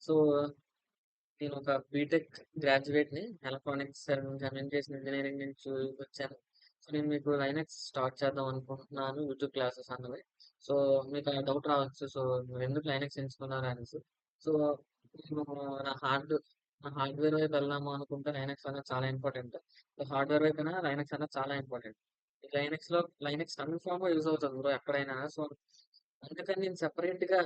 So, నేనొక BTech గ్రాడ్యుయేట్‌ని. Electronics and communication engineering నుంచి వచ్చాను. సో, నేను మీకు లైనక్స్ స్టార్ట్ చేద్దాం అనుకుంటున్నాను యూట్యూబ్ క్లాసెస్ అన్నవి. సో, మీకు ఆ డౌట్ రావచ్చు. సో, మీరెందుకు లైనక్స్ ఎంచుకున్నారు అనేసి. సో, నేను నా హార్డ్ నా హార్డ్‌వేర్ వైపు వెళ్దాము అనుకుంటే లైనక్స్ అనేది చాలా ఇంపార్టెంట్. సో, హార్డ్‌వేర్ వైపున లైనక్స్ అనేది చాలా ఇంపార్టెంట్. ఈ లైనక్స్ కన్ఫర్మ్‌గా యూజ్ అవుతది బ్రో ఎక్కడైనా. సో, అందుకని నేను సెపరేట్‌గా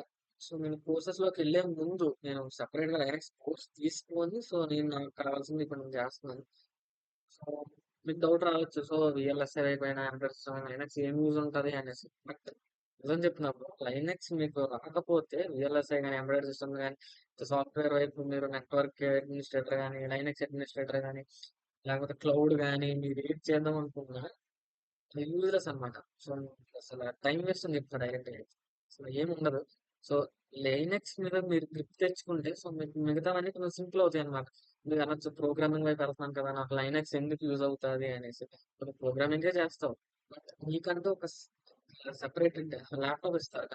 నేను కోర్సెస్‌లోకెళ్ళే ముందు నేను సెపరేట్‌గా లైనక్స్ కోర్స్ తీసుకొని నాకు కావాల్సింది ఇప్పుడు నేను చేస్తున్నాను. సో, మీకు డౌట్ రావచ్చు. సో, వీఎల్ఎస్ఐ వైపైన ఎంబెడెడ్ సిస్టమ్ లైనక్స్ ఏం యూజ్ ఉంటది అనేసి. బట్ నిజం చెప్తున్నప్పుడు లైనక్స్ మీకు రాకపోతే వీఎల్ఎస్ఐ గాని, ఎంబెడెడ్ సిస్టమ్ గాని, సాఫ్ట్‌వేర్ వైపు మీరు నెట్వర్క్ అడ్మినిస్ట్రేటర్ గాని, లైనక్స్ అడ్మినిస్ట్రేటర్ గాని, లేకపోతే క్లౌడ్ గాని మీరు ఏది చేద్దాం అనుకున్నా యూజ్‌లెస్ అన్నమాట. సో, అసల టైమ్ వేస్ట్ అని చెప్తా డైరెక్ట్‌గా. అసలు ఏముండదు. సో, లైనక్స్ మీద మీరు గ్రిప్ తెచ్చుకుంటే మీకు మిగతావన్నీ కొంచెం సింపుల్ అవుతాయన్నమాట. మీరు అనొచ్చు ప్రోగ్రామింగ్ వైపు వెళ్తున్నాను కదా! నాకు లైనక్స్ ఎందుకు యూజ్ అవుతది అనేసి. నువ్వు ప్రోగ్రామింగే చేస్తావు. బట్ నీకంటూ ఒక సెపరేటెడ్ ల్యాప్‌టాప్ ఇస్తారు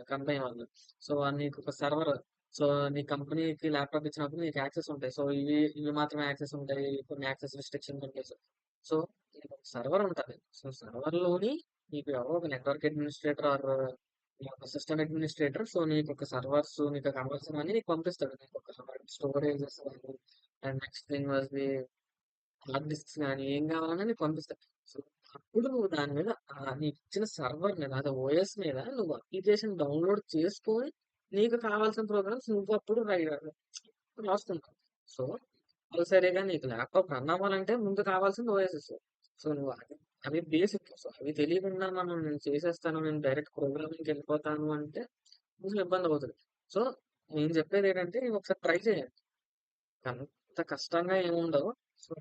కంపెనీ వాళ్ళు. సో, నీకొక సర్వర్ సో, నీ కంపెనీకి ల్యాప్‌టాప్ ఇచ్చినప్పుడు నీకు యాక్సెస్ ఉంటాయి. సో, ఇవి మాత్రమే యాక్సెస్ ఉంటాయి. కొన్ని యాక్సెస్ రిస్ట్రిక్షన్స్ ఉంటాయి. సో, నీకొక సర్వర్ ఉంటది. సో, సర్వర్‌లోని నీకు ఎవరో ఒక నెట్వర్క్ అడ్మినిస్ట్రేటర్ ఆర్ ఒక సిస్టమ్ అడ్మినిస్ట్రేటర్ నీకొక సర్వర్స్ నీకు కావాల్సినవన్నీ నీకు పంపిస్తాడు. నీకొక స్టోరేజెస్ గాని and next thing was hard discs గాని ఏం కావాలన్నా నీకు పంపిస్తాడు. సో, అప్పుడు నువ్వు దాని మీద నీకిచ్చిన సర్వర్ మీద అదే ఓఎస్ మీద నువ్వు అప్లికేషన్ డౌన్‌లోడ్ చేసుకొని నీకు కావాల్సిన ప్రోగ్రామ్స్ నువ్వప్పుడు రాసుకుంటావు. సో, కంపల్సరీగా నీకు ల్యాప్‌టాప్ రన్ అవ్వాలంటే ముందు కావాల్సింది ఓఎస్ఎస్. సో, నువ్వు అవి బేసిక్. సో, అవి తెలియకుండా నేను చేసేస్తాను. నేను డైరెక్ట్ ప్రోగ్రామింగ్‌కెళ్ళిపోతాను అంటే కొంచెం ఇబ్బందవుతది. సో, నేను చెప్పేదేంటంటే ఇవి ఒకసారి ట్రై చేయండి. అంత కష్టంగా ఏముండవు. సో,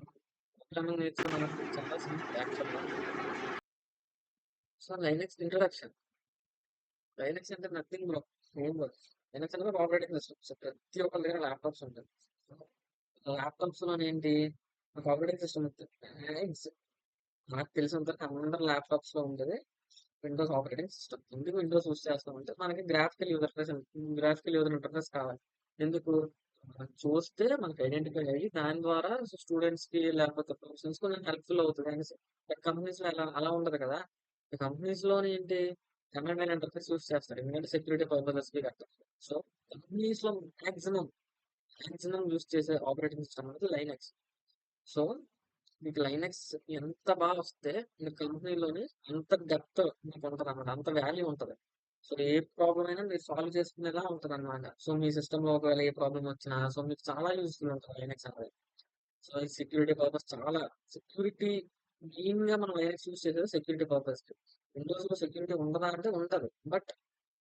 ప్రోగ్రామింగ్ నేర్చుకున్నానంటే చాలా సింపుల్ యాక్చువల్‌గా. So, Linux introduction. లైనక్స్ అంటే నథింగ్ బ్రో. ఫ్రేమ్‌వర్క్. లైనక్స్ అనేది ఒక ఆపరేటింగ్ సిస్టమ్. సో, ప్రతి ఒక్కరి దగ్గర ల్యాప్‌టాప్స్ ఉంటాయి. ల్యాప్‌టాప్స్‌లోనేంటి ఒక ఆపరేటింగ్ సిస్టమ్ ఉంటది. మ్యాక్స్ నాకు తెలిసినంత వరకు అందరి ల్యాప్‌టాప్స్‌లో ఉండేది విండోస్ ఆపరేటింగ్ సిస్టమ్. ఎందుకు విండోస్ యూజ్ చేస్తామంటే మనకి గ్రాఫికల్ యూజర్ ఇంటర్ఫేస్ కావాలి. ఎందుకు? మనం చూస్తే మనకు ఐడెంటిఫై అయ్యి దాని ద్వారా స్టూడెంట్స్‌కి లేకపోతే ప్రొఫెషనల్స్‌కి కొంచెం హెల్ప్‌ఫుల్ అవుతది అనేసి. బట్ కంపెనీస్‌లో అలా ఉండదు కదా! కంపెనీస్‌లోని ఏంటి కమాండ్ లైన్ ఇంటర్ఫేస్ యూజ్ చేస్తారు. ఎందుకంటే సెక్యూరిటీ పర్పసెస్‌కి గట్టా. సో, కంపెనీస్‌లో మాక్సిమం యూజ్ చేసే ఆపరేటింగ్ సిస్టమ్ అనేది లైనక్స్. సో, మీకు లైనక్స్ ఎంత వస్తే మీ కంపెనీలోని అంత డెప్త్ మీకుంటదనమాట. అంత వాల్యూ ఉంటది. సో, ఏ ప్రాబ్లమ్ అయినా మీరు సాల్వ్ చేసుకునేలా ఉంటదనమాట. సో, మీ సిస్టమ్‌లో ఒకవేళ ఏ ప్రాబ్లమ్ వచ్చినా మీకు చాలా యూజ్‌ఫుల్ ఉంటది లైనక్స్ అనేది. సో, ఈ సెక్యూరిటీ పర్పస్ చాలా సెక్యూరిటీ మెయిన్‌గా మనం లైనక్స్ యూజ్ చేసేది సెక్యూరిటీ పర్పస్‌కి. విండోస్‌లో సెక్యూరిటీ ఉండదా అంటే ఉంటది. బట్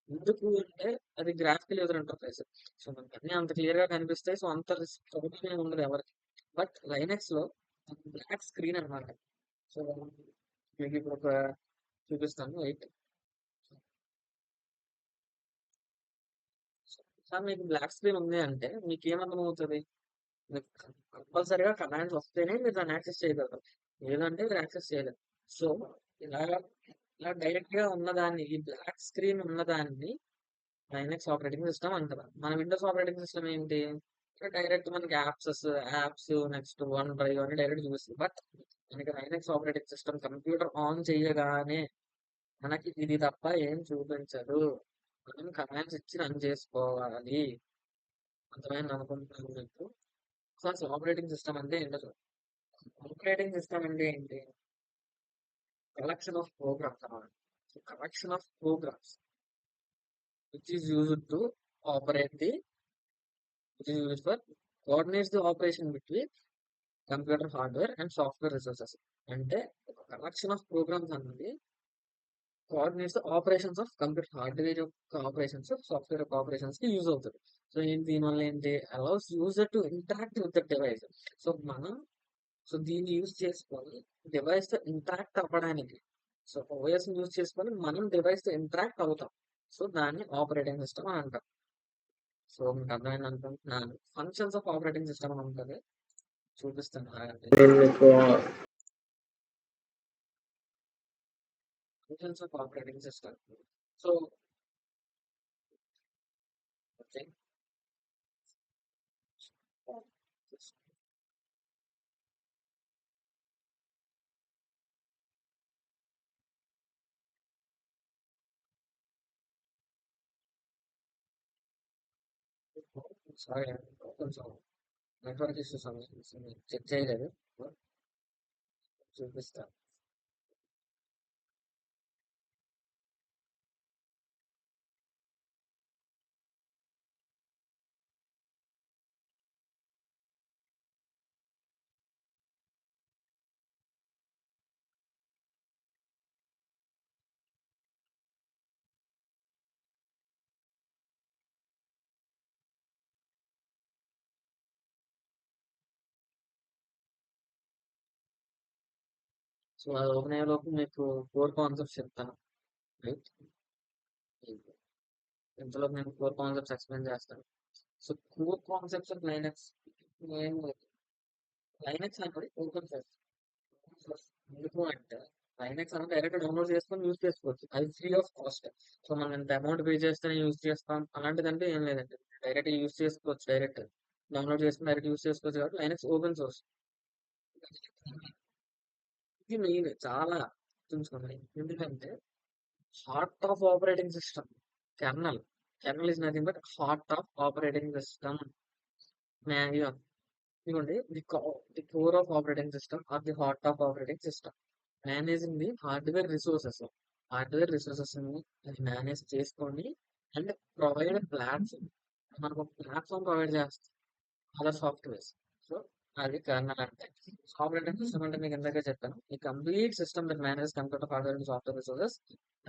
ఎందుకు అంటే అది గ్రాఫికల్ యూజర్ ఇంటర్ఫేస్. సో, మనకన్నీ అంత క్లియర్‌గా కనిపిస్తాయి. సో, అంత ప్రాబ్లమ్ ఏమి ఉండదు ఎవరికీ. బట్ లైనక్స్‌లో బ్లాక్ స్క్రీన్ అన్నమాట. సో, మీకిప్పుడు చూపిస్తాను వెయిట్. సార్ మీకు బ్లాక్ స్క్రీన్ ఉంది అంటే మీకేమర్థమవుతది? మీకు కంపల్సరీగా కమాండ్స్ వస్తేనే మీరు దాన్ని యాక్సెస్ చేయగలరు. లేదంటే మీరు యాక్సెస్ చేయలేరు. సో, ఇలాగ ఇలా డైరెక్ట్‌గా ఉన్నదాన్ని ఈ బ్లాక్ స్క్రీన్ ఉన్నదాన్ని లైనక్స్ ఆపరేటింగ్ సిస్టమ్ అంటారు. మన విండోస్ ఆపరేటింగ్ సిస్టమ్ ఏంటి? డైరెక్ట్ మనకి యాప్స్ నెక్స్ట్ వన్ డ్రైవ్ అని డైరెక్ట్ చూపిస్తుంది. బట్ మనకి Linux operating system computer on చేయగానే మనకి ఇది తప్ప ఏం చూపించదు. మనం కమాండ్స్ ఇచ్చి రన్ చేసుకోవాలి. అర్థమైంది అనుకుంటున్నాను మీకు. సో, అసలు ఆపరేటింగ్ సిస్టమ్ అంటే ఏంటో చూద్దాం. ఆపరేటింగ్ సిస్టమ్ అంటే ఏంటి? కలెక్షన్ ఆఫ్ ప్రోగ్రామ్స్ అన్నమాట. So, collection of programs which is used to operate the which is used for coordinates the operation between computer hardware and software resources. అంటే ఒక collection of programs అన్నది coordinates operations of computer hardware యొక్క operations software యొక్క operations కి use అవుతుంది. So దీనివల్ల ఏంటి allows user to interact with the device. So మనం దీన్ని యూజ్ చేసుకొని డివైస్ తో ఇంటరాక్ట్ అవ్వడానికి సో ఓఎస్ యూజ్ చేసుకొని మనం డివైస్ తో ఇంటరాక్ట్ అవుతాం. సో దాన్ని ఆపరేటింగ్ సిస్టమ్ అని అంటాం. సో మీకు అర్థమైంది అనుకుంటున్నాను. ఫంక్షన్స్ ఆఫ్ ఆపరేటింగ్ సిస్టమ్ అని ఉంటుంది. చూపిస్తాను ఆగండి. నేను మీకు functions of operating system. So okay sorry, కొంచెం నెట్వర్క్ ఇష్యూస్ చెక్ చేయలేదు. చూపిస్తా. సో అది ఓపెన్ అయ్యే లోపు మీకు కోర్ కాన్సెప్ట్స్ చెప్తాను. రైట్, ఇంతలో నేను కోర్ కాన్సెప్ట్స్ ఎక్స్ప్లెయిన్ చేస్తాను. So core concepts of Linux ఏం లేదు. లైనక్స్ అనేది ఓపెన్ సోర్స్. ఎందుకు అంటే లైనక్స్ అనేది డైరెక్ట్ డౌన్లోడ్ చేసుకొని యూజ్ చేసుకోవచ్చు. అది ఫ్రీ ఆఫ్ కాస్ట్. సో మనం ఎంత అమౌంట్ పే చేస్తేనే యూజ్ చేస్తాం అలాంటిదంటే ఏం లేదండి. డైరెక్ట్ యూజ్ చేసుకోవచ్చు. డైరెక్ట్ డౌన్లోడ్ చేసుకుని డైరెక్ట్ యూజ్ చేసుకోవచ్చు కాబట్టి లైనక్స్ ఓపెన్ సోర్స్. ఇది మెయిన్ చాలా గుర్తుంచుకోండి. ఎందుకంటే heart of operating system kernel. Kernel is nothing but heart of operating system. ఇదిగోండి the core of operating system or the heart of operating system. Managing the hardware resources ని అది manage చేసుకొని and provide platform. మనకు ఒక platform provide చేస్తుంది other softwares. So అది kernel అంటే. Operating system అంటే మీకు ఇందాక చెప్పాను, ఈ complete system that manage computer hardware and software resources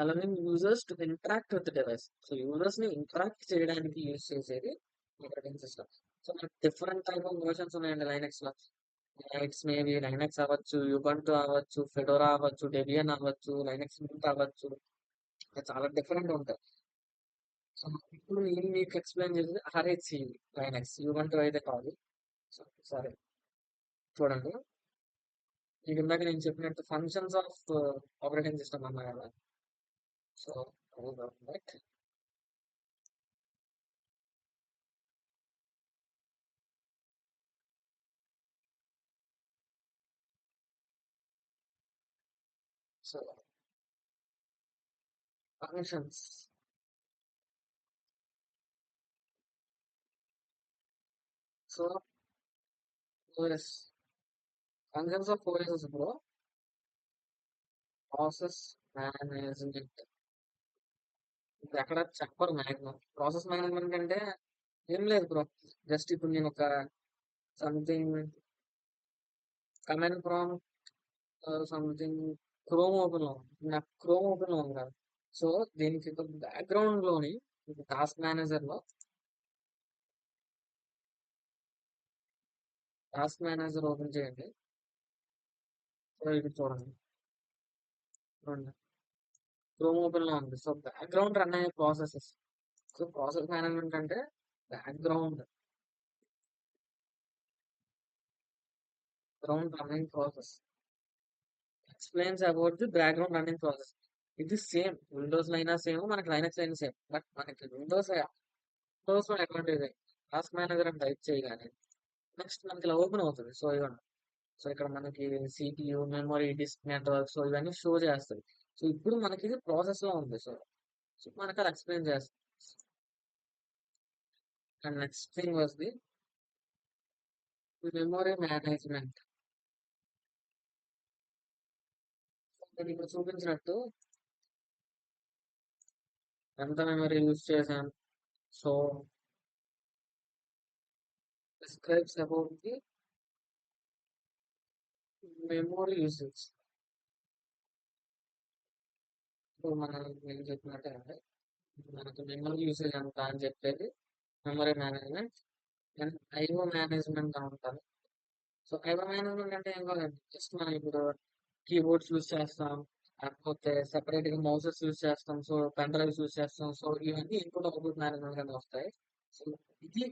allowing users to interact with the device. So users ని ఇంటరాక్ట్ చేయడానికి యూజ్ చేసేది ఆపరేటింగ్ సిస్టమ్. సో మనకి డిఫరెంట్ టైప్ ఆఫ్ వర్షన్స్ ఉన్నాయండి లైనక్స్ లో. ఇట్స్ మేబీ లైనక్స్ అవ్వచ్చు, యుబంటు అవ్వచ్చు, Fedora అవ్వచ్చు, Debian అవ్వచ్చు, లైనక్స్ మింట్ అవ్వచ్చు. ఇంకా చాలా డిఫరెంట్ ఉంటాయి. సో ఇప్పుడు నేను మీకు ఎక్స్ప్లెయిన్ చేసేది ఆర్హెచ్సి లైనక్స్, యుబంటు అయితే కాదు. సో సరే, చూడండి. మీకు ఇందాక నేను చెప్పినట్టు ఫంక్షన్స్ ఆఫ్ ఆపరేటింగ్ సిస్టమ్ అన్నా కదా. So right, so functions. So OS, functions of OS bro, process management. ఇది ఎక్కడ చెప్పరు మ్యాక్సిమం. ప్రాసెస్ మేనేజ్మెంట్ అంటే ఏం లేదు బ్రో. జస్ట్ ఇప్పుడు నేను ఒక something command prompt, something chrome open లో ఉంది. నాకు క్రోమ్ ఓపెన్ లో ఉంది కదా. సో దీనికి బ్యాక్గ్రౌండ్ లోని టాస్క్ మేనేజర్ లో టాస్క్ మేనేజర్ ఓపెన్ చేయండి. సో ఇది చూడండి, చూడండి క్రోమ్ ఓపెన్ లో ఉంది. సో బ్యాక్గ్రౌండ్ రన్ అయ్యే ప్రాసెసెస్. సో ప్రాసెస్ మేనేజ్మెంట్ అంటే background ground running process explains about the background running process. ఇది సేమ్ విండోస్ లో అయినా సేమ్, మనకి లైనక్స్ అయినా సేమ్. బట్ మనకి విండోస్ లో అడ్వాంటేజ్ టాస్క్ మేనేజర్ అని టైప్ చేయగానే నెక్స్ట్ మనకి ఇలా ఓపెన్ అవుతుంది. సో ఇవ్వండి. సో ఇక్కడ మనకి CPU, memory, disc, network, so ఇవన్నీ షో చేస్తుంది. సో ఇప్పుడు మనకి ఇది ప్రాసెస్ లో ఉంది. సో సో మనకి అది ఎక్స్ప్లెయిన్ చేస్తుంది. And next thing was the memory management. నేను ఇప్పుడు చూపించినట్టు ఎంత మెమరీ యూజ్ చేశాం. So describes about the memory usage. ఇప్పుడు మనం నేను చెప్పినట్టే మనకి మెమరీ యూసేజ్ ఎంత అని చెప్పేది memory management. And IO management అంటారు. సో ఐఓ మేనేజ్మెంట్ అంటే ఏం కాదండి, జస్ట్ మనం ఇప్పుడు కీబోర్డ్స్ యూజ్ చేస్తాం, లేకపోతే సెపరేట్ గా మౌసెస్ యూజ్ చేస్తాం, సో పెన్ డ్రైవ్స్ యూజ్ చేస్తాం. సో ఇవన్నీ ఇన్పుట్ అవుట్పుట్ మేనేజ్మెంట్ కింద వస్తాయి. సో ఇది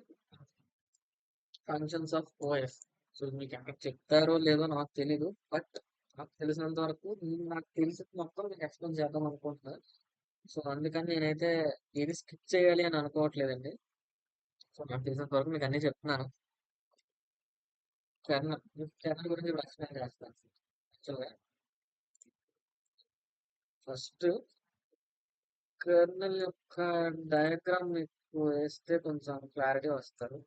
ఫంక్షన్స్ ఆఫ్ ఓఎస్. సో మీకు ఎక్కడ చెప్తారో లేదో నాకు తెలీదు. బట్ నాకు తెలిసినంత వరకు నాకు తెలిసి మొత్తం మీకు ఎక్స్ప్లెయిన్ చేద్దాం అనుకుంటున్నాను. సో అందుకని నేనైతే ఏది స్కిప్ చేయాలి అని అనుకోవట్లేదండి. సో నాకు తెలిసినంత వరకు మీకు అన్ని చెప్తున్నాను. కెర్నల్ కెర్నల్ గురించి ఇప్పుడు ఎక్స్ప్లెయిన్ చేస్తాను. యాక్చువల్గా ఫస్ట్ కెర్నల్ యొక్క డయాగ్రామ్ వేస్తే కొంచెం క్లారిటీ వస్తారు.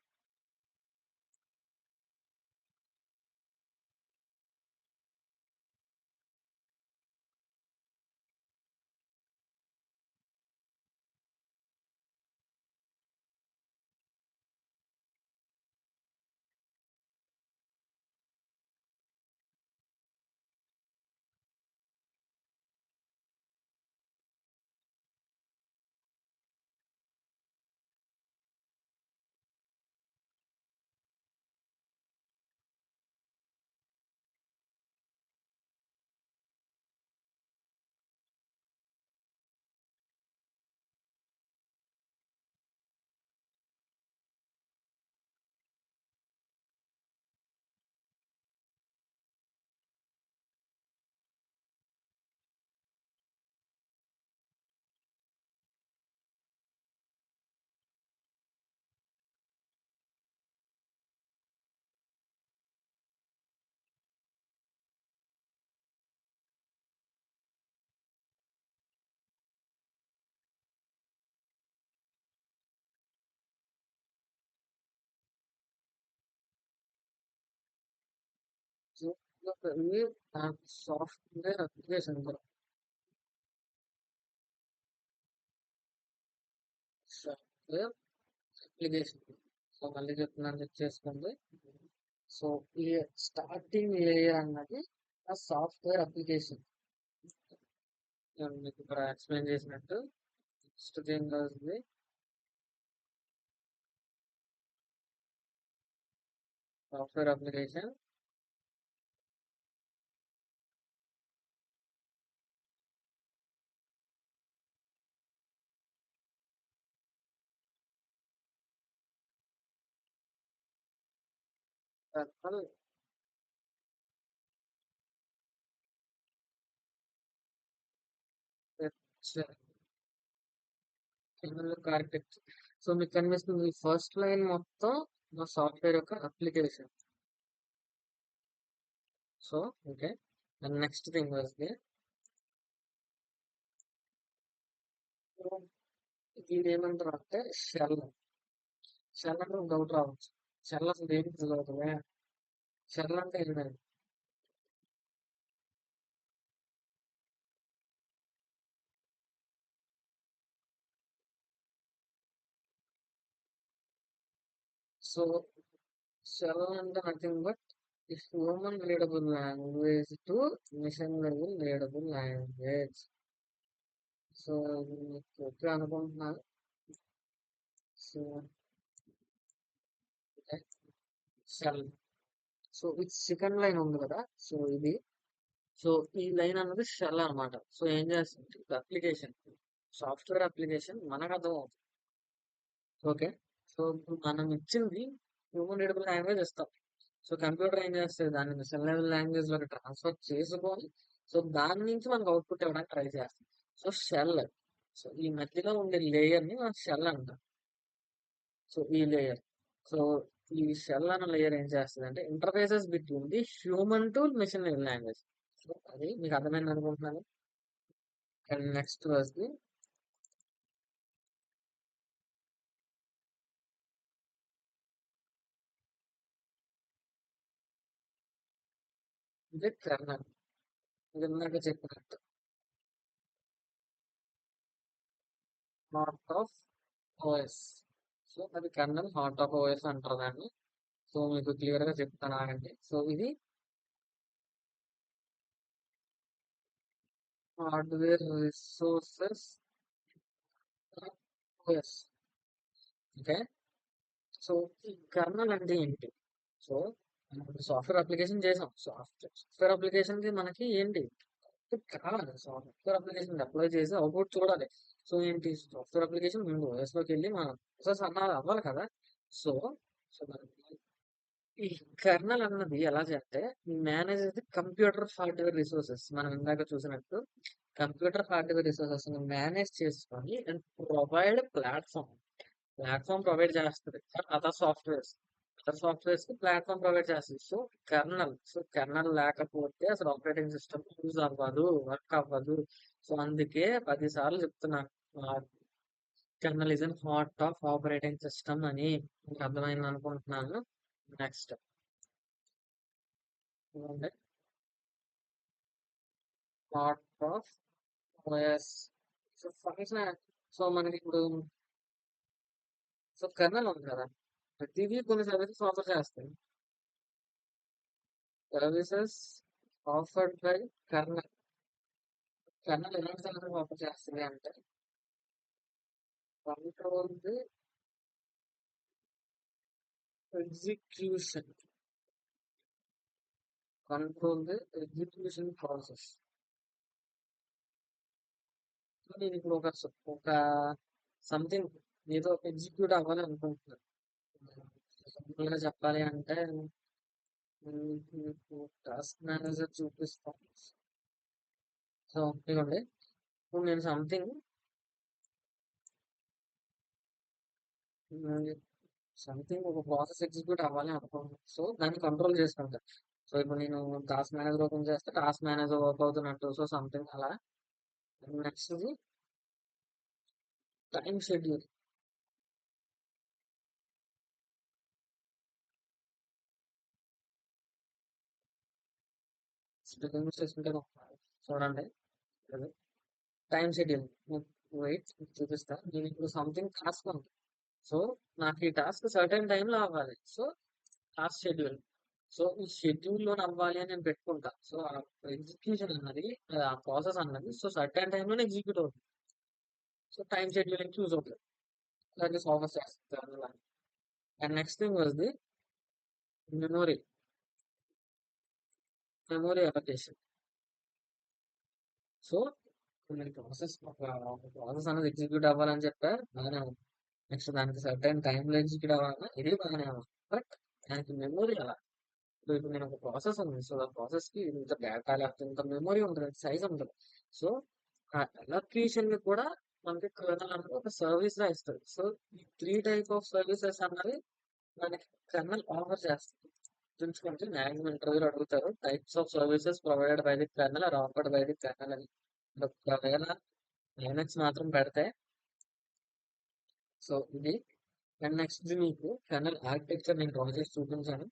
సో ఇవి software application software application. So మళ్ళీ చెప్తున్నాను, చెక్ చేసుకోండి. సో ఈ స్టార్టింగ్ లేయర్ అన్నది ఆ సాఫ్ట్వేర్ అప్లికేషన్. నేను మీకు ఇక్కడ ఎక్స్ప్లెయిన్ చేసినట్టు నెక్స్ట్ థింగ్ వస్తుంది software application. Kernel architecture. So మీకు కనిపిస్తుంది ఫస్ట్ లైన్ మొత్తం మా సాఫ్ట్వేర్ యొక్క application. So okay, and next thing వస్తే ఇది ఏమంటారు అంటే షెల్. షెల్ అంటే డౌట్ రావచ్చు, షెల్ అసలు ఏమి చదువుతుంది, షెల్ అంటే ఏంటంటే సో షెల్ అంటే nothing but human readable language to machine level readable language. So మీకు ఓకే అనుకుంటున్నాను. So shell. సో ఇది సెకండ్ లైన్ ఉంది కదా, సో ఇది. సో ఈ లైన్ అన్నది షెల్ అన్నమాట. సో ఏం చేస్తుంది అప్లికేషన్, సాఫ్ట్వేర్ అప్లికేషన్ మనకు అర్థం అవుతుంది. ఓకే. సో ఇప్పుడు మనం ఇచ్చింది హ్యూమన్ రీడబుల్ లాంగ్వేజ్ ఇస్తాం. సో కంప్యూటర్ ఏం చేస్తుంది, దాన్ని మిషన్ లెవెల్ లాంగ్వేజ్ లోకి ట్రాన్స్ఫర్ చేసుకొని సో దాని నుంచి మనకు అవుట్పుట్ ఇవ్వడానికి ట్రై చేస్తాం. So shell. సో ఈ మధ్యలో ఉండే లేయర్ ని మనం షెల్ అంటాం. సో ఈ లేయర్. సో ఈ షెల్ అన్న లేయర్ ఏం చేస్తుంది అంటే interfaces between the human to machine level language. So అది మీకు అర్థమైంది అనుకుంటున్నాను. అండ్ నెక్స్ట్ వచ్చి ఇది కెర్నల్. ఇది ఇందాక చెప్పినట్టు హార్ట్ ఆఫ్ ఓఎస్. సో అది కెర్నల్ హార్ట్ ఆఫ్ ఓఎస్ అంటారు దాన్ని. సో మీకు క్లియర్ గా చెప్తాను ఆగండి. సో ఇది hardware resources OS. Okay. So ఈ కర్నల్ అంటే ఏంటి? సో సాఫ్ట్వేర్ అప్లికేషన్ చేసాం. సాఫ్ట్వేర్ అప్లికేషన్ కి మనకి ఏంటి కావాలి, సాఫ్ట్వేర్ అప్లికేషన్ అప్లై చేసి అవుట్పుట్ చూడాలి. సో ఏంటి సాఫ్ట్వేర్ అప్లికేషన్ ముందు OS లోకి వెళ్ళి మన ప్రాసెస్ అన్నది అవ్వాలి కదా. సో సో ఈ కర్నల్ అన్నది ఎలా చేస్తే మేనేజ్ కంప్యూటర్ హార్డ్వేర్ రిసోర్సెస్, మనం ఇందాక చూసినట్టు కంప్యూటర్ హార్డ్వేర్ రిసోర్సెస్ మేనేజ్ చేసుకొని and provide platform. Platform provide చేస్తుంది అదర్ సాఫ్ట్వేర్స్. అదర్ సాఫ్ట్వేర్స్ కి ప్లాట్ఫామ్ ప్రొవైడ్ చేస్తుంది. So kernel. సో కెర్నల్ లేకపోతే అసలు ఆపరేటింగ్ సిస్టమ్ యూజ్ అవ్వదు, వర్క్ అవ్వదు. సో అందుకే 10 సార్లు చెప్తున్నాను. Kernel is an heart of operating system అని మీకు అర్థమైంది అనుకుంటున్నాను. Next heart of OS. So function. So మనకి ఇప్పుడు సో కెర్నల్ ఉంది కదా, ప్రతిదీ కొన్ని సర్వీసెస్ ఆఫర్ చేస్తాయి. Services offered by kernel. Kernel ఎలాంటి సర్వీసెస్ ఆఫర్ చేస్తుంది అంటే control the execution, control the execution process. So నేను ఇప్పుడు ఒక సంథింగ్ ఏదో ఎగ్జిక్యూట్ అవ్వాలి అనుకుంటున్నాను. సింపుల్ గా చెప్పాలి అంటే టాస్క్ మేనేజర్ చూపిస్తాను. సో ఇదిగోండి, ఇప్పుడు నేను సంథింగ్ ఒక ప్రాసెస్ ఎగ్జిక్యూట్ అవ్వాలి అనుకుంటున్నాను. సో దాన్ని కంట్రోల్ చేసుకుంటాను. సో ఇప్పుడు నేను టాస్క్ మేనేజర్ ఓపెన్ చేస్తే టాస్క్ మేనేజర్ వర్క్ అవుతున్నట్టు, సో సంథింగ్ అలా. Next time schedule. చేసుకుంటే చూడండి, టైం షెడ్యూల్. వెయిట్ చూపిస్తా. నేను ఇప్పుడు సంథింగ్ టాస్క్ ఉంది. సో నాకు ఈ టాస్క్ సర్టెన్ టైంలో అవ్వాలి. So task schedule. సో ఈ షెడ్యూల్ లో అవ్వాలి అని నేను పెట్టుకుంటా. సో ఆ ఎగ్జిక్యూషన్ అన్నది, ఆ ప్రాసెస్ అన్నది సో సర్టెన్ టైంలోనే ఎగ్జిక్యూట్ అవుతుంది. సో టైం షెడ్యూలింగ్ చూస్ అవుతుంది. అలాగే సాఫ్ట్వేర్ చేస్తాను. And next thing was the memory, memory allocation. So కొన్ని ప్రాసెస్ ఒక ప్రాసెస్ అనేది ఎగ్జిక్యూట్ అవ్వాలని చెప్పారు, బాగానే ఉంది. నెక్స్ట్ దానికి సర్టెన్ టైంలో ఎగ్జిక్యూట్ అవ్వాలన్నా ఇది బాగానే ఉంది. బట్ దానికి మెమొరీ అలా. సో ఇప్పుడు నేను ఒక ప్రాసెస్ ఉంది. సో ఆ ప్రాసెస్ కి ఇంత డేటా లేకపోతే ఇంత మెమొరీ ఉంటుంది, సైజ్ ఉంటుంది. సో ఆ అలొకేషన్ ని కూడా మనకి కర్నల్ అనేది ఒక సర్వీస్ గా ఇస్తుంది. సో ఈ త్రీ టైప్ ఆఫ్ సర్వీసెస్ అన్నది మనకి కర్నల్ ఆఫర్ చేస్తుంది. గుర్తుంచుకుంటే మ్యాక్సిమం ఇంటర్వ్యూలు అడుగుతారు, types of services provided by the kernel or offered by the kernel అని. ఒకవేళ లైనక్స్ మాత్రం పెడితే సో ఇది. అండ్ నెక్స్ట్ మీకు కర్నల్ ఆర్కిటెక్చర్ నేను డ్రా చేసి చూపించాను.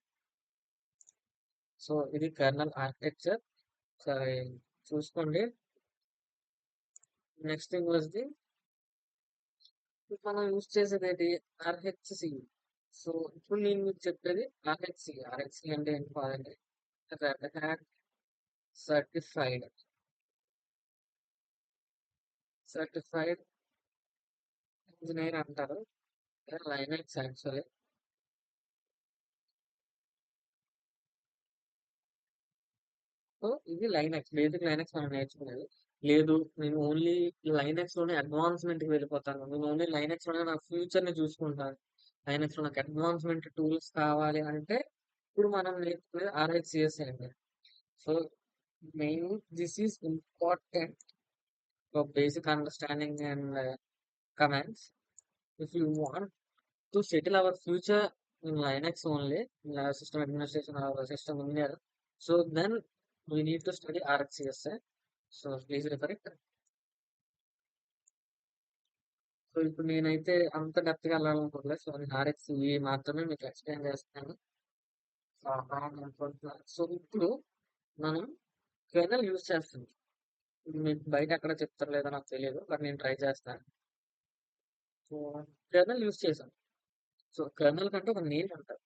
సో ఇది కర్నల్ ఆర్కిటెక్చర్. సరే చూసుకోండి. నెక్స్ట్ థింగ్ వాజ్ ది మనం యూజ్ చేసేది ఏంటి, ఆర్హెచ్సి. సో ఇప్పుడు నేను మీకు చెప్పేది ఆర్హెచ్సి. ఆర్హెచ్సి అంటే ఏంటి కాదండి, Red Hat certified, certified engineer అంటారు. Linux actually. సో ఇది లైనక్స్, బేసిక్ లైనక్స్ మనం నేర్చుకునేది. లేదు నేను ఓన్లీ లైనక్స్ లోనే అడ్వాన్స్మెంట్ కి వెళ్ళిపోతాను, నేను ఓన్లీ లైనక్స్ లోనే నా ఫ్యూచర్ ని చూసుకుంటాను, లైనక్స్ లో నాకు అడ్వాన్స్మెంట్ టూల్స్ కావాలి అంటే ఇప్పుడు మనం నేర్చుకునేది ఆర్హెచ్సిఎస్ అండి. So main this is important for basic understanding and commands. If you want to settle our future in Linux only, in our system administration or our system engineer, so then we need to study RxCS. So please refer it. So ఇప్పుడు నేనైతే అంత depth గా వెళ్ళాలనుకోలేదు. So నేను ఆర్ఎక్స్ఈ మాత్రమే మీకు explain చేస్తాను. So ఇప్పుడు మనం కెర్నల్ యూజ్ చేస్తాం. ఇది మీకు బయట ఎక్కడ చెప్తారు లేదో నాకు తెలియదు, బట్ నేను ట్రై చేస్తాను. సో కెర్నల్ యూజ్ చేసాం. సో కెర్నల్ కంటే ఒక నేమ్ ఉంటుంది.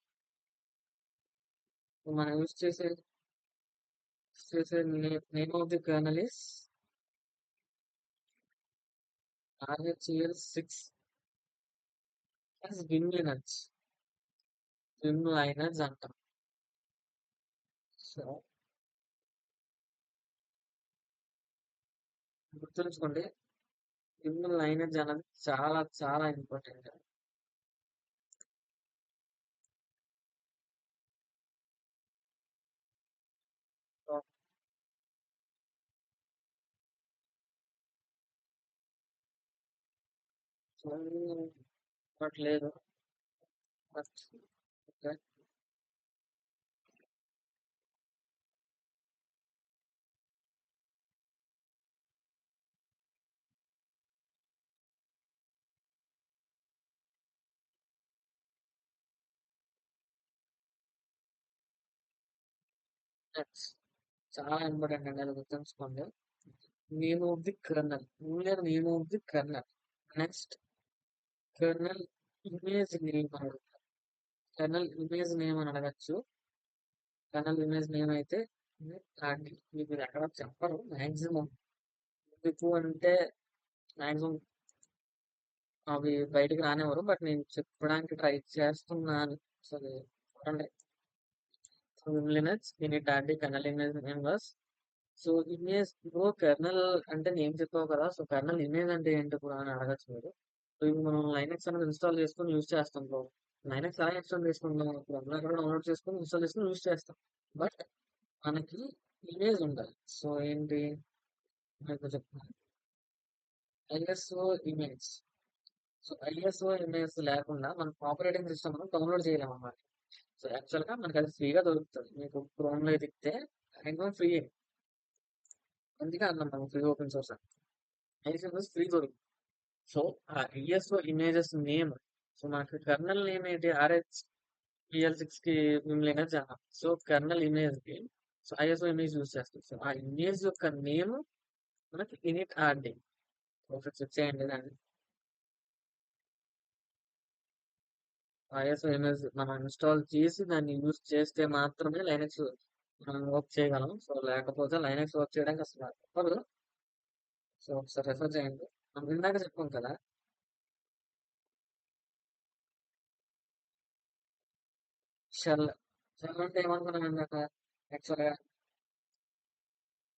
మనం యూజ్ చేసే name of the colonel is RHEL6 as Vim Linux. Vim Linux అంటాం. సో గుర్తుంచుకోండి, Vim Linux అనేది చాలా చాలా ఇంపార్టెంట్. బట్ లేదు, బట్ ఓకే. నెక్స్ట్ చాలా ఇంపార్టెంట్ అండి, అది గుర్తుంచుకోండి. Name of the colonel, user name of the colonel. Next colonel image name అని అడుగుతారు. కర్నల్ ఇమేజ్ నేమ్ అని అడగచ్చు. కర్నల్ ఇమేజ్ నేమ్ అయితే మీకు ఇది ఎక్కడ చెప్పరు మాక్సిమం. మీకు అంటే మాక్సిమం అవి బయటకు రానివ్వరు, బట్ నేను చెప్పడానికి ట్రై చేస్తున్నాను. సో చూడండి, Linux in it RD colonel image name was. So image ఇప్పుడు కర్నల్ అంటే నేను చెప్పావు కదా, సో కర్నల్ ఇమేజ్ అంటే ఏంటి ఇప్పుడు అని అడగచ్చు మీరు. సో ఇప్పుడు మనం లైనక్స్ అనేది ఇన్స్టాల్ చేసుకొని యూజ్ చేస్తాం బ్రో. లైనక్స్ ఎలా ఇన్స్టాల్ చేసుకుంటాం, ఇప్పుడు అక్కడ డౌన్లోడ్ చేసుకొని ఇన్స్టాల్ చేసుకొని యూజ్ చేస్తాం. బట్ మనకి ఇమేజ్ ఉండాలి. సో ఏంటి మీకు చెప్తున్నాను, ISO image. So ISO image లేకుండా మనం ఆపరేటింగ్ సిస్టమ్ మనం డౌన్లోడ్ చేయలేము అన్నమాట. సో యాక్చువల్ గా మనకి అది ఫ్రీగా దొరుకుతుంది. మీకు క్రోమ్ లో ఎదిగితే మాక్సిమం ఫ్రీ. అందుకే అన్నాం మనం ఫ్రీ ఓపెన్ సోర్స్ అని. ఐఎస్ఓ ఫ్రీ దొరుకుతుంది. సో ఆ ఐఎస్ఓ ఇమేజెస్ నేమ్, సో మనకి కర్నల్ నేమ్ ఏంటి, ఆర్హెచ్ పిఎల్6 కి లినక్స్ అన్నాం. సో కర్నల్ ఇమేజ్ కి సో ఐఎస్ఓ ఇమేజ్ యూజ్ చేస్తాం. సో ఆ ఇమేజ్ యొక్క నేమ్ మనకి ఇనిట్ ఆర్డి. ఒకసారి చెక్ చేయండి దాన్ని. ఐఎస్ఓ ఇమేజ్ మనం ఇన్స్టాల్ చేసి దాన్ని యూజ్ చేస్తే మాత్రమే లైనక్స్ మనం వర్క్ చేయగలం. సో లేకపోతే లైనక్స్ వర్క్ చేయడానికి అసలు తప్పదు. సో ఒకసారి రెఫర్ చేయండి. మనం ఇందాక చెప్పాం కదా, షెల్. షెల్ అంటే ఏమనుకున్నాం ఇందాక, యాక్చువల్గా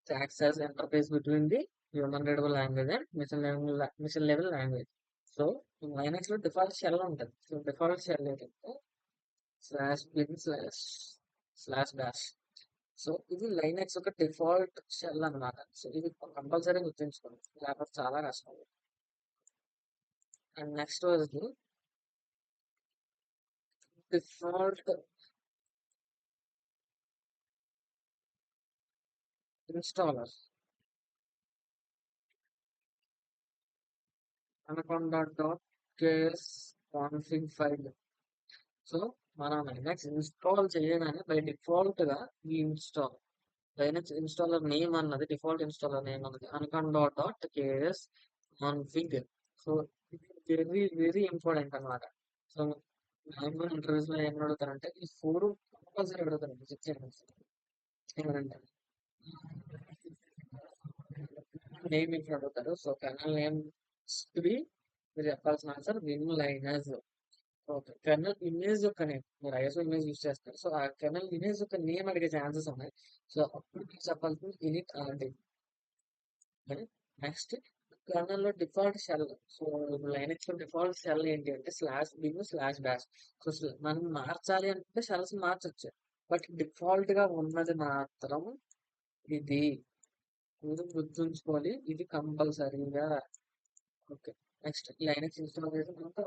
acts as interface between the human readable language and machine level language. So Linux లో డిఫాల్ట్ షెల్ ఉంటుంది. సో డిఫాల్ట్ షెల్ ఏంటంటే slash bin slash dash. So ఇది లైనక్స్ ఒక డిఫాల్ట్ షెల్ అన్నమాట. సో ఇది కంపల్సరీ గుర్తుంచుకోండి, లేకపోతే చాలా కష్టం. అండ్ నెక్స్ట్ వచ్చి default installer Anaconda dot KS config file. So మనం లైనక్స్ ఇన్స్టాల్ చేయగానే బై డిఫాల్ట్ గా ఈ లైనక్స్ ఇన్స్టాలర్ నేమ్ అన్నది, డిఫాల్ట్ ఇన్స్టాలర్ నేమ్ అన్నది Anaconda dot KS config. So ఇది వెరీ వెరీ ఇంపార్టెంట్ అన్నమాట. సో మాక్సిమం ఇంటర్వ్యూస్ లో ఏం అడుగుతారంటే ఈ ఫోర్ కంపల్సరీ అడుగుతారండి, చెక్ చేయండి. ఏమనంటే నేమ్ ఇంట్లో అడుగుతారు. సో కెర్నల్ నేమ్ కి మీరు చెప్పాల్సిన answer vmlinuz. Okay, kernel image యొక్క నేమ్, మీరు ఐఎస్ఓ ఇమేజ్ యూజ్ చేస్తారు. సో ఆ కెర్నల్ ఇమేజ్ యొక్క నేమ్ అడిగే ఛాన్సెస్ ఉన్నాయి. సో అప్పుడు మీరు చెప్పాల్సింది ఇనిట్ ఆర్డి. నెక్స్ట్ కర్నల్ లో డిఫాల్ట్ షెల్. సో లైనక్స్ లో డిఫాల్ట్ షెల్ ఏంటి అంటే slash bin slash dash. So మనం మార్చాలి అంటే షెల్స్ మార్చొచ్చు, బట్ డిఫాల్ట్ గా ఉన్నది మాత్రం ఇది. మీరు గుర్తుంచుకోవాలి, ఇది కంపల్సరీగా. ఓకే, నెక్స్ట్ లైనక్స్ ఇన్స్టాల్ చేసిన తర్వాత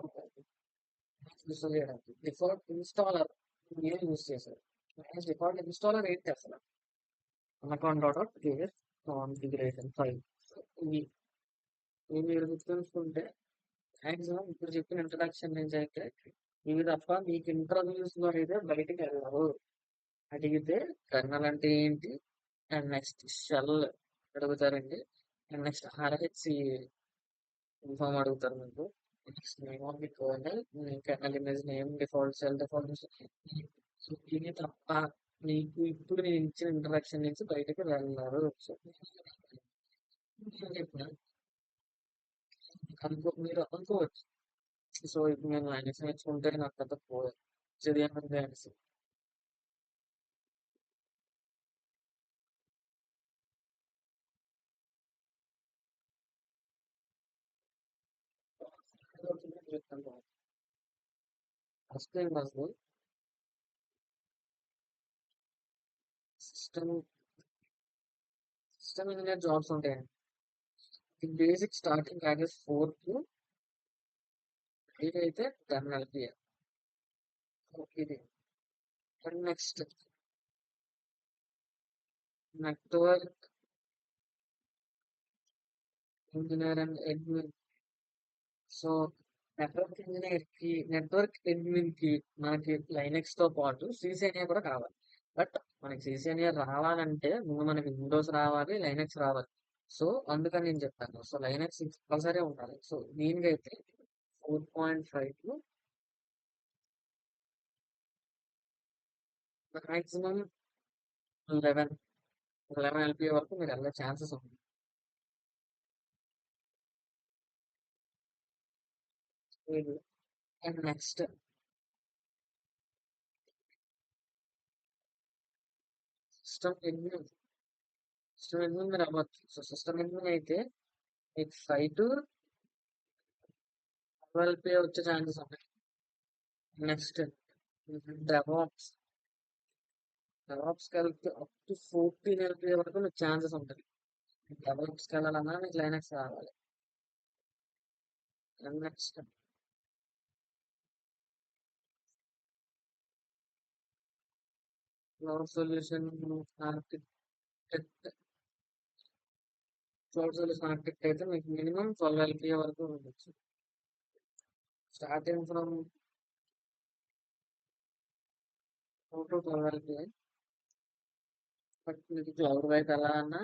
ఇన్స్టాల్ చేయడానికి డిఫాల్ట్ ఇన్స్టాలర్ మీరు యూజ్ చేశారు. లైనక్స్ డిఫాల్ట్ ఇన్స్టాలర్ ఏంటి అసలు, anaconda dot KS configuration file. ఇవి ఇవి మీరు గుర్తుంచుకుంటే మాక్సిమం ఇప్పుడు చెప్పిన ఇంట్రడక్షన్ నుంచి అయితే ఇవి తప్ప మీకు ఇంటర్వ్యూస్ లో అయితే బయటికి వెళ్ళవు. అడిగితే కర్నల్ అంటే ఏంటి, అండ్ నెక్స్ట్ షెల్ అడుగుతారండి, అండ్ నెక్స్ట్ ఆర్హెచ్సి ఇన్ఫార్మ్ అడుగుతారు మీకు. Next name of the kernel, kernel image name, default shell, default. So ఇది తప్ప మీకు ఇప్పుడు నేను ఇచ్చిన ఇంట్రడక్షన్ నుంచి బయటకు వెళ్ళారు. సో చెప్పిన మీరు అనుకోవచ్చు, సో ఇప్పుడు నేను లైనక్స్ నేర్చుకుంటే నాకు పెద్ద చదివాను అనేసి. ఫస్ట్ టైం అసలు సిస్టమ్ సిస్టమ్ ఇంజనీర్ జాబ్స్ ఉంటాయండి. ఈ బేసిక్ స్టార్టింగ్ ప్యాకేజ్ 4 టు 8 అయితే 10 నెలకి. ఇది next network engineer and admin. So network admin కి మనకి లైనక్స్ తో పాటు సిసిఎన్ఏ కూడా కావాలి. బట్ మనకి సీసీఎన్ఏ రావాలంటే ముందు మనకి విండోస్ రావాలి, లైనక్స్ రావాలి. సో అందుకని నేను చెప్పాను. సో లైనక్స్ కంపల్సరీ ఉండాలి. సో దీనికైతే 4.5 మాక్సిమం 11 ఎల్పి వరకు మీరు వెళ్ళే ఛాన్సెస్ ఉంది. And next system admin. System admin మీరు అవ్వచ్చు. సో సిస్టమ్ అడ్మిన్ అయితే మీకు 5 to 12 వచ్చే ఛాన్సెస్ ఉన్నాయి. Next DevOps. డెవాప్స్కి వెళ్తే అప్ టు 14 ఎల్పి వరకు మీకు ఛాన్సెస్ ఉంటుంది. డెవాప్స్కి వెళ్ళాలన్నా మీకు లైనక్స్ రావాలి. And next cloud solution architect. Cloud solution architect అయితే మీకు మినిమం 12 ఎల్పి వరకు ఉండొచ్చు. Starting from 4 to 12 LP. But మీకు క్లౌడ్ వైపు వెళ్ళాలన్నా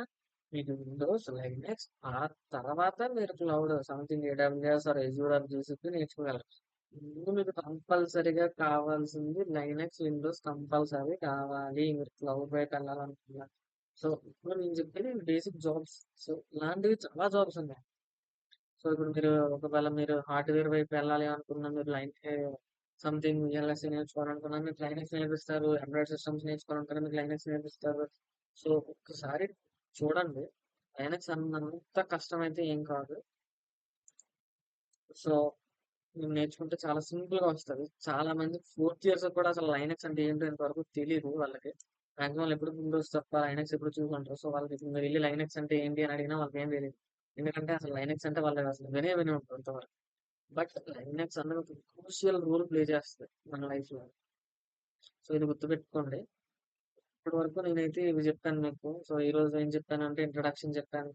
మీకు విండోస్, లైనక్స్, ఆ తర్వాత మీరు cloud something AWS or Azure or GCP నేర్చుకోగలరు. ముందు మీకు కంపల్సరీగా కావాల్సింది లైనక్స్, విండోస్ కంపల్సరీ కావాలి మీరు క్లౌడ్ వైపు వెళ్ళాలనుకున్నా. సో ఇప్పుడు నేను చెప్పేది బేసిక్ జాబ్స్. సో ఇలాంటివి చాలా జాబ్స్ ఉన్నాయి. సో ఇప్పుడు మీరు ఒకవేళ మీరు హార్డ్వేర్ వైపు వెళ్ళాలి అనుకున్నా, మీరు సంథింగ్ విఎల్ఎస్ఐ నేర్చుకోవాలనుకున్నా మీకు లైనక్స్ నేర్పిస్తారు. ఎంబ్రాయిడ్ సిస్టమ్స్ నేర్చుకోవాలనుకున్నా మీకు లైనక్స్ నేర్పిస్తారు. సో ఒక్కసారి చూడండి, లైనక్స్ అంత కష్టమైతే ఏం కాదు. సో మీరు నేర్చుకుంటే చాలా సింపుల్ గా వస్తుంది. చాలా మంది 4th ఇయర్స్ కూడా అసలు లైనక్స్ అంటే ఏంటో ఇంతవరకు తెలియదు వాళ్ళకి. మాక్సిమం వాళ్ళు ఎప్పుడు విండోస్ తప్ప లైనక్స్ ఎప్పుడు చూసుకుంటారు. సో వాళ్ళకి ఇప్పుడు మీరు వెళ్ళి లైనక్స్ అంటే ఏంటి అని అడిగినా వాళ్ళకి ఏం తెలియదు. ఎందుకంటే అసలు లైనక్స్ అంటే వాళ్ళు అసలు వినే ఉంటారు ఇంతవరకు. బట్ లైనక్స్ అనేది ఒక క్రూషియల్ రోల్ ప్లే చేస్తుంది మన లైఫ్ లో. సో ఇది గుర్తుపెట్టుకోండి. ఇప్పటి వరకు నేనైతే ఇవి చెప్పాను మీకు. సో ఈ రోజు ఏం చెప్పానంటే ఇంట్రడక్షన్ చెప్పాను,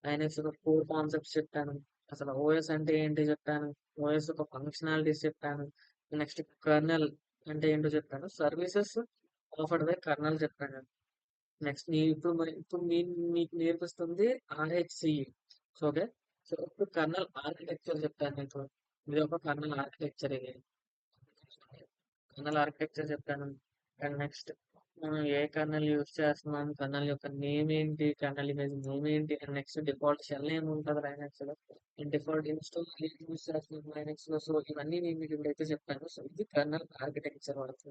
లైనక్స్ యొక్క కోర్ కాన్సెప్ట్స్ చెప్పాను, అసలు ఓఎస్ అంటే ఏంటి చెప్పాను, ఓఎస్ యొక్క ఫంక్షనాలిటీస్ చెప్పాను, నెక్స్ట్ కర్నల్ అంటే ఏంటో చెప్పాను, సర్వీసెస్ ఆఫర్డ్ బై కర్నల్ చెప్పాను. నెక్స్ట్ మీకు నేర్పిస్తుంది ఆర్హెచ్సిఈ. So okay. సో ఇప్పుడు కర్నల్ ఆర్కిటెక్చర్ చెప్తాను మీకు. ఇది ఒక కర్నల్ ఆర్కిటెక్చర్. ఇది కర్నల్ ఆర్కిటెక్చర్ చెప్పాను. అండ్ నెక్స్ట్ మనం ఏ కర్నల్ యూజ్ చేస్తున్నాం, కర్నల్ యొక్క నేమ్ ఏంటి, కర్నల్ ఇమేజ్ నేమ్ ఏంటి, అండ్ నెక్స్ట్ డిఫాల్ట్ షెల్ ఏమి ఉంటుంది లైనక్స్ లో, డిఫాల్ట్ ఇన్స్టాల్ యూజ్ చేస్తున్నాం లైనక్స్ లో. సో ఇవన్నీ నేను మీకు ఇప్పుడైతే చెప్పాను. సో ఇది కర్నల్ ఆర్కిటెక్చర్ వరకు.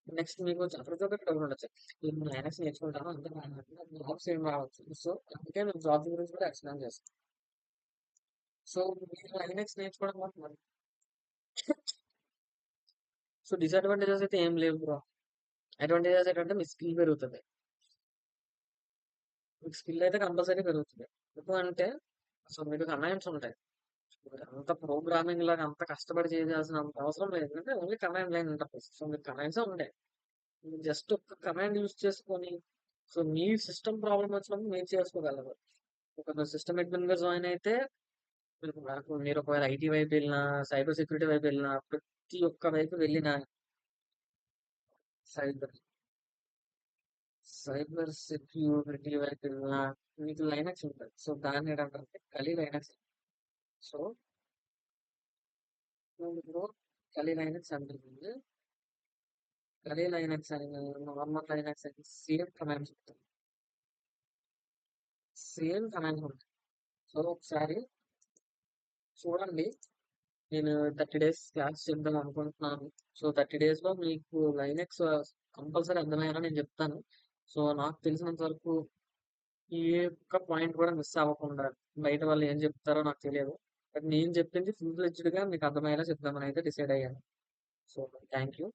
నెక్స్ట్ మీకు ఒకటి డౌట్ ఉండొచ్చు, నేను లైనక్స్ నేర్చుకుంటాను అంటే జాబ్స్ ఏం రావచ్చు. సో అందుకే నేను జాబ్స్ గురించి కూడా ఎక్స్ప్లెయిన్ చేస్తాను. సో మీరు లైనక్స్ నేర్చుకోవడం వల్ల సో డిసడ్వాంటేజెస్ అయితే ఏం లేవు బ్రో. అడ్వాంటేజెస్ ఏంటంటే మీ స్కిల్ పెరుగుతుంది. మీకు స్కిల్ అయితే కంపల్సరీ పెరుగుతుంది. ఎందుకు అంటే అసలు మీకు కమాండ్స్ ఉంటాయి. అంత ప్రోగ్రామింగ్ లాగా అంత కష్టపడి చేయాల్సిన అంత అవసరం లేదు. ఎందుకంటే only command line interface. So మీకు కమాండ్స్ ఉంటాయి. మీరు జస్ట్ ఒక కమాండ్ యూజ్ చేసుకొని సో మీ సిస్టమ్ ప్రాబ్లం వచ్చినప్పుడు మీరు చేసుకోగలరు. ఒక సిస్టమ్ అడ్మిన్ గా జాయిన్ అయితే మీరు ఒకవేళ ఐటీ వైపు వెళ్ళినా, సైబర్ సెక్యూరిటీ వైపు వెళ్ళినా, ప్రతి ఒక్క వైపు వెళ్ళినా, సైబర్ సైబర్ సెక్యూరిటీ వైపు వెళ్ళినా మీకు లైనక్స్ ఉంటుంది. సో దాన్ని ఏంటంటే కలి లైనక్స్. సో ఇప్పుడు కలి లైనక్స్ అంటుంది. కలి లైనక్స్ అని నార్మల్ లైనక్స్ అని సేమ్ కమాండ్స్ ఉంటుంది. సేమ్ కమాండ్స్ ఉంటాయి. సో ఒకసారి చూడండి. నేను 30 days క్లాస్ చెప్దాం అనుకుంటున్నాను. సో 30 days లో మీకు లైనక్స్ కంపల్సరీ అర్థమయ్యాలని నేను చెప్తాను. సో నాకు తెలిసినంత వరకు ఏ ఒక్క పాయింట్ కూడా మిస్ అవ్వకుండా, బయట వాళ్ళు ఏం చెప్తారో నాకు తెలియదు. బట్ నేను చెప్పింది ఫుల్ ఫ్లెడ్జ్డ్ గా మీకు అర్థమయ్యేలా చెప్దామని అయితే డిసైడ్ అయ్యాను. So thank you.